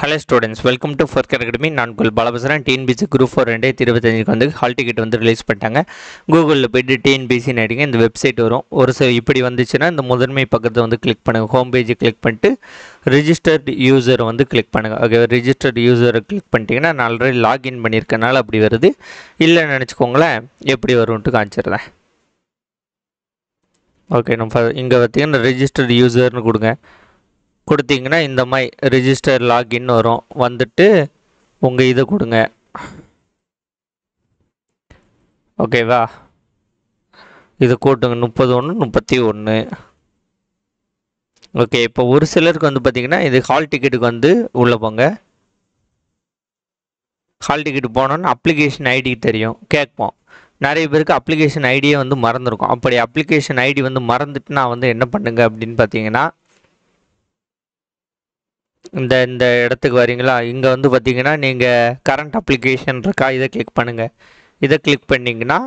Hello students, welcome to ஃபர்கர் academy. நான் உங்கள் பாலபசரன். டிஎன்பிசி குரூப் 4 2025 வந்து ஹால் டிக்கெட் வந்து ரிலீஸ் பண்ணிட்டாங்க. கூகுளில் போய்ட்டு டிஎன்பிசின்னு அடிங்க, இந்த வெப்சைட் வரும். ஒரு சில இப்படி வந்துச்சுன்னா இந்த முதன்மை பக்கத்தை வந்து கிளிக் பண்ணுங்கள். ஹோம் பேஜை கிளிக் பண்ணிட்டு ரிஜிஸ்டர்டு யூசரை வந்து கிளிக் பண்ணுங்கள். ஓகே, ரிஜிஸ்டர்டு யூசரை கிளிக் பண்ணிட்டீங்கன்னா நான் ஆல்ரெடி லாகின் பண்ணியிருக்கனால அப்படி வருது. இல்லைன்னு நினச்சிக்கோங்களேன், எப்படி வரும்ன்ட்டு காமிச்சிடுறேன். ஓகே, நம்ம இங்கே பார்த்தீங்கன்னா ரிஜிஸ்டர்டு யூசர்னு கொடுங்க. கொடுத்தீங்கன்னா இந்த மாதிரி ரிஜிஸ்டர் லாகின் வரும். வந்துட்டு உங்கள் இதை கொடுங்க. ஓகேவா, இதை கூட்டுங்க 31 31. ஓகே, இப்போ ஒரு சிலருக்கு வந்து பார்த்தீங்கன்னா இது ஹால் டிக்கெட்டுக்கு வந்து உள்ளே போங்க. ஹால் டிக்கெட்டு போனோன்னு அப்ளிகேஷன் ஐடி தெரியும், கேட்போம். நிறைய பேருக்கு அப்ளிகேஷன் ஐடியே வந்து மறந்துருக்கும். அப்படி அப்ளிகேஷன் ஐடி வந்து மறந்துட்டு நான் வந்து என்ன பண்ணுங்க அப்படின்னு பார்த்தீங்கன்னா, இந்த இந்த இடத்துக்கு வரீங்களா, இங்கே வந்து பார்த்தீங்கன்னா நீங்கள் கரண்ட் அப்ளிகேஷன் இருக்கா, இதை கிளிக் பண்ணுங்கள். இதை கிளிக் பண்ணிங்கன்னா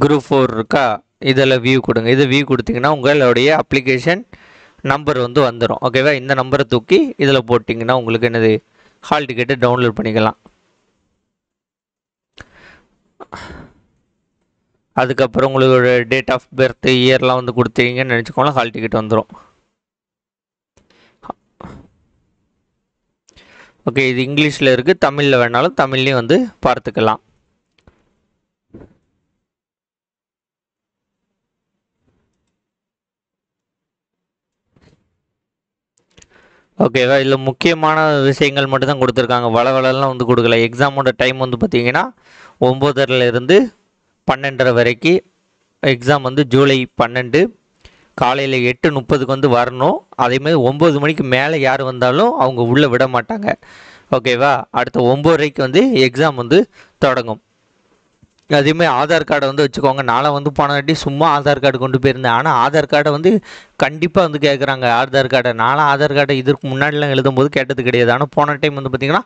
குரூப் 4 இருக்கா, இதில் வியூ கொடுங்க. இதை வியூ கொடுத்தீங்கன்னா உங்களுடைய அப்ளிகேஷன் நம்பர் வந்து வந்துடும். ஓகேவா, இந்த நம்பரை தூக்கி இதில் போட்டிங்கன்னா உங்களுக்கு என்னது ஹால் டிக்கெட்டை டவுன்லோட் பண்ணிக்கலாம். அதுக்கப்புறம் உங்களோட டேட் ஆஃப் பர்த் இயர்லாம் வந்து கொடுத்தீங்கன்னு நினச்சிக்கோங்களேன், ஹால் டிக்கெட் வந்துடும். ஓகே, இது இங்கிலீஷில் இருக்குது, தமிழில் வேணாலும் தமிழ்லேயும் வந்து பார்த்துக்கலாம். ஓகேவா, இதில் முக்கியமான விஷயங்கள் மட்டும் தான் கொடுத்துருக்காங்க. வளவளெல்லாம் வந்து கொடுக்கல. எக்ஸாமோட டைம் வந்து பார்த்தீங்கன்னா 9:30 12:30 வரைக்கும். எக்ஸாம் வந்து ஜூலை 12 காலையில் 8:30 வந்து வரணும். அதேமாதிரி 9 மணிக்கு மேலே யார் வந்தாலும் அவங்க உள்ளே விட மாட்டாங்க. ஓகேவா, அடுத்த 9:30 வந்து எக்ஸாம் வந்து தொடங்கும். அதேமாதிரி ஆதார் கார்டை வந்து வச்சுக்கோங்க. நாளை வந்து போனவாட்டி சும்மா ஆதார் கார்டு கொண்டு போயிருந்தேன். ஆனால் ஆதார் கார்டை வந்து கண்டிப்பாக வந்து கேட்குறாங்க. ஆதார் கார்டை நானும் ஆதார் கார்டை இதற்கு முன்னாடிலாம் எழுதும்போது கேட்டது கிடையாது. ஆனால் போன டைம் வந்து பார்த்திங்கன்னா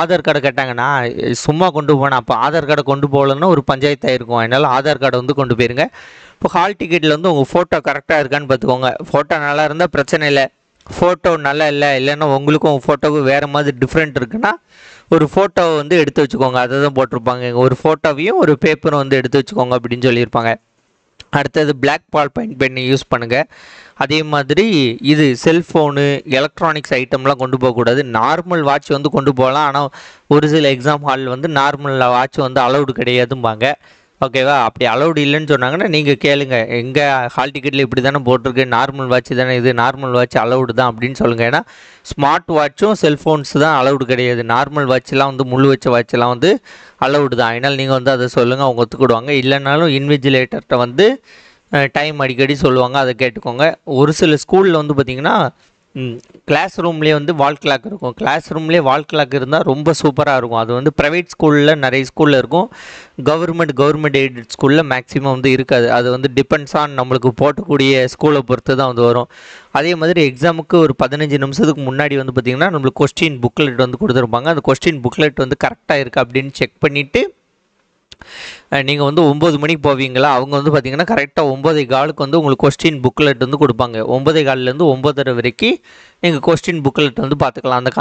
ஆதார் கார்டை கேட்டாங்க. நான் சும்மா கொண்டு போனேன். அப்போ ஆதார் கார்டை கொண்டு போகலன்னா ஒரு பஞ்சாயத்து ஆகிருக்கும். அதனால் ஆதார் கார்டை வந்து கொண்டு போயிருங்க. இப்போ ஹால் டிக்கெட்டில் வந்து உங்கள் ஃபோட்டோ கரெக்டாக இருக்கான்னு பார்த்துக்கோங்க. ஃபோட்டோ நல்லா இருந்தால் பிரச்சனை இல்லை. ஃபோட்டோ நல்லா இல்லைன்னா உங்களுக்கும் உங்கள் ஃபோட்டோவுக்கு வேறு மாதிரி டிஃப்ரெண்ட் இருக்குன்னா ஒரு ஃபோட்டோவை வந்து எடுத்து வச்சுக்கோங்க. அதை தான் போட்டிருப்பாங்க. ஒரு ஃபோட்டோவையும் ஒரு பேப்பரும் வந்து எடுத்து வச்சுக்கோங்க அப்படின்னு சொல்லியிருப்பாங்க. அடுத்தது பிளாக் பால் பென் யூஸ் பண்ணுங்கள். அதே மாதிரி இது செல்ஃபோனு எலக்ட்ரானிக்ஸ் ஐட்டம்லாம் கொண்டு போகக்கூடாது. நார்மல் வாட்ச் வந்து கொண்டு போகலாம். ஆனால் ஒரு சில எக்ஸாம் ஹால் வந்து நார்மல் வாட்ச் வந்து அலௌடு கிடையாதும்பாங்க. ஓகேவா, அப்படி அலௌடு இல்லைன்னு சொன்னாங்கன்னா நீங்கள் கேளுங்க, எங்கள் ஹால் டிக்கெட்டில் இப்படி தானே போட்டிருக்கு, நார்மல் வாட்ச் தானே இது, நார்மல் வாட்ச் அலௌடு தான் அப்படின்னு சொல்லுங்கள். ஏன்னா ஸ்மார்ட் வாட்சும் செல்ஃபோன்ஸ் தான் அலௌடு கிடையாது. நார்மல் வாட்செலாம் வந்து முழு வச்ச வாட்செல்லாம் வந்து அலௌடு தான். அதனால் நீங்கள் வந்து அதை சொல்லுங்கள், அவங்க ஒத்துக்கிடுவாங்க. இல்லைனாலும் இன்விஜிலேட்டர்கிட்ட வந்து டைம் அடிக்கடி சொல்லுவாங்க, அதை கேட்டுக்கோங்க. ஒரு சில ஸ்கூலில் வந்து பார்த்திங்கன்னா கிளாஸ் ரூம்லேயே வந்து வால் கிளாக் இருக்கும். கிளாஸ் ரூம்லேயே வால் கிளாக் இருந்தால் ரொம்ப சூப்பராக இருக்கும். அது வந்து ப்ரைவேட் ஸ்கூலில் நிறைய ஸ்கூலில் இருக்கும். கவர்மெண்ட் எய்டட் ஸ்கூலில் மேக்ஸிமம் வந்து இருக்காது. அது வந்து டிபெண்ட்ஸ் ஆன் நம்மளுக்கு போட்டக்கூடிய ஸ்கூலை பொறுத்து தான் வந்து வரும். அதே மாதிரி எக்ஸாமுக்கு ஒரு 15 நிமிஷத்துக்கு முன்னாடி வந்து பார்த்திங்கன்னா நம்மளுக்கு கொஸ்டின் புக்லெட் வந்து கொடுத்துருப்பாங்க. அந்த கொஸ்டின் புக்லெட் வந்து கரெக்டாக இருக்குது அப்படின்னு செக் பண்ணிவிட்டு நீங்கள் வந்து 9 மணிக்கு போவீங்களா, அவங்க வந்து பார்த்தீங்கன்னா கரெக்டாக 9:15 வந்து உங்களுக்கு கொஸ்டின் புக்லெட் வந்து கொடுப்பாங்க. 9:15 9:30 வரைக்கும் நீங்கள் கொஸ்டின் புக்லெட் வந்து பார்த்துக்கலாம். அந்த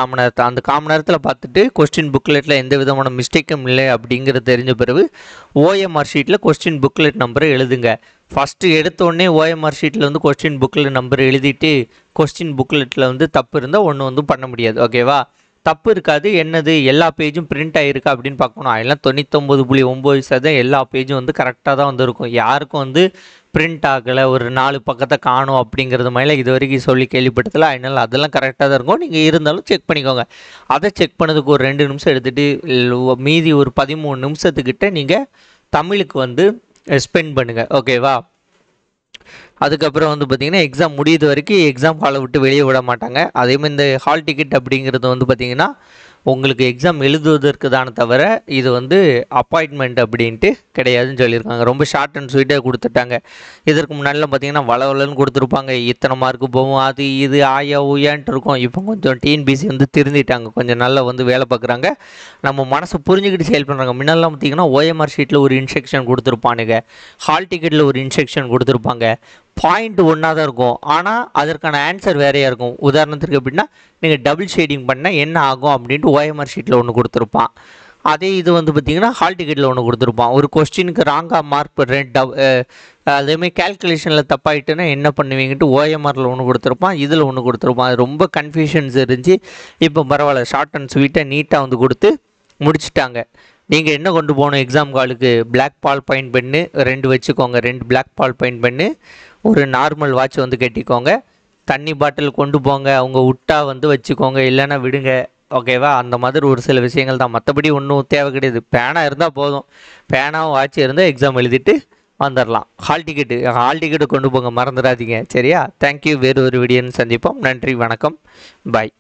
காமன் நேரத்தில் பார்த்துட்டு கொஸ்டின் புக்லெட்டில் எந்த விதமான மிஸ்டேக்கும் இல்லை அப்படிங்கிறது தெரிஞ்ச பிறகு ஓஎம்ஆர் ஷீட்டில் கொஸ்டின் புக்லெட் நம்பரை எழுதுங்க. ஃபஸ்ட்டு எடுத்தோடனே ஓஎம்ஆர் ஷீட்டில் வந்து கொஸ்டின் புக்லெட் நம்பர் எழுதிட்டு கொஸ்டின் புக்லெட்டில் வந்து தப்பு இருந்தால் ஒன்று வந்து பண்ண முடியாது. ஓகேவா, தப்பு இருக்காது. என்னது எல்லா பேஜும் பிரிண்ட் ஆகிருக்கா அப்படின்னு பார்க்கணும். அதெல்லாம் 99.9% எல்லா பேஜும் வந்து கரெக்டாக தான் வந்து இருக்கும். யாருக்கும் வந்து பிரிண்ட் ஆகலை, ஒரு 4 பக்கத்தை காணும் அப்படிங்கிறது மாதிரி இது வரைக்கும் சொல்லி கேள்விப்பட்டதில்லை. அதனால் அதெல்லாம் கரெக்டாக தான் இருக்கும். நீங்கள் இருந்தாலும் செக் பண்ணிக்கோங்க. அதை செக் பண்ணதுக்கு ஒரு 2 நிமிஷம் எடுத்துகிட்டு மீதி ஒரு 13 நிமிஷத்துக்கிட்ட நீங்கள் தமிழுக்கு வந்து ஸ்பெண்ட் பண்ணுங்கள். ஓகேவா, அதுக்கப்புறம் வந்து பார்த்திங்கன்னா எக்ஸாம் முடியுது வரைக்கும் எக்ஸாம் ஹாலை விட்டு வெளியே விட மாட்டாங்க. அதேமாதிரி இந்த ஹால் டிக்கெட் அப்படிங்கிறது வந்து பார்த்திங்கன்னா உங்களுக்கு எக்ஸாம் எழுதுவதற்கு தானே தவிர இது வந்து அப்பாயின்மெண்ட் அப்படின்ட்டு கிடையாதுன்னு சொல்லியிருக்காங்க. ரொம்ப ஷார்ட் அண்ட் ஸ்வீட்டாக கொடுத்துட்டாங்க. இதற்கு முன்னாடிலாம் பார்த்திங்கன்னா வளவலன்னு கொடுத்துருப்பாங்க. இத்தனை மார்க்கு போகும், அது இது ஆயா ஊயான்ட்டு இருக்கும். இப்போ கொஞ்சம் டிஎன்பிசி வந்து திருந்திட்டாங்க, கொஞ்சம் நல்லா வந்து வேலை பார்க்குறாங்க, நம்ம மனசை புரிஞ்சுக்கிட்டு செயல் பண்ணுறாங்க. முன்னாடிலாம் பார்த்திங்கன்னா ஓஎம்ஆர் ஷீட்டில் ஒரு இன்ஸ்ட்ரக்ஷன் கொடுத்துருப்பானுங்க, ஹால் டிக்கெட்டில் ஒரு இன்ஸ்ட்ரக்ஷன் கொடுத்துருப்பாங்க, பாயிண்ட் ஒன்றா தான் இருக்கும், ஆனால் அதற்கான ஆன்சர் வேறையாக இருக்கும். உதாரணத்துக்கு எப்படின்னா, நீங்கள் டபுள் ஷேடிங் பண்ணால் என்ன ஆகும் அப்படின்ட்டு ஓஎம்ஆர் ஷீட்டில் ஒன்று கொடுத்துருப்பான். அதே இது வந்து பார்த்திங்கன்னா ஹால் டிக்கெட்டில் ஒன்று கொடுத்துருப்பான். ஒரு கொஸ்டினுக்கு ராங்காக மார்க் அதேமாதிரி கேல்குலேஷனில் தப்பாயிட்டுன்னா என்ன பண்ணுவீங்கன்ட்டு ஓஎம்ஆரில் ஒன்று கொடுத்துருப்பான், இதில் ஒன்று கொடுத்துருப்பான். அது ரொம்ப கன்ஃபியூஷன்ஸ் இருந்துச்சு. இப்போ பரவாயில்ல, ஷார்ட் அண்ட் ஸ்வீட்டாக நீட்டாக வந்து கொடுத்து முடிச்சுட்டாங்க. நீங்கள் என்ன கொண்டு போகணும் எக்ஸாம் காலுக்கு? பிளாக் பால் பாயிண்ட் பென்னு 2 வச்சுக்கோங்க. 2 பிளாக் பால் பாயிண்ட் பென்னு, ஒரு நார்மல் வாட்ச் வந்து கட்டிக்கோங்க. தண்ணி பாட்டில் கொண்டு போங்க. அவங்க விட்டா வந்து வச்சுக்கோங்க, இல்லைன்னா விடுங்க. ஓகேவா? அந்த மாதிரி ஒரு சில விஷயங்கள் தான், மற்றபடி ஒன்றும் தேவை கிடையாது. பேனா இருந்தால் போதும். பேனாவும் வாட்ச் இருந்தால் எக்ஸாம் எழுதிட்டு வந்துடலாம். ஹால் டிக்கெட்டு கொண்டு போங்க, மறந்துடாதீங்க. சரியா? தேங்க்யூ. வேறு ஒரு வீடியோன்னு சந்திப்போம். நன்றி, வணக்கம், பாய்.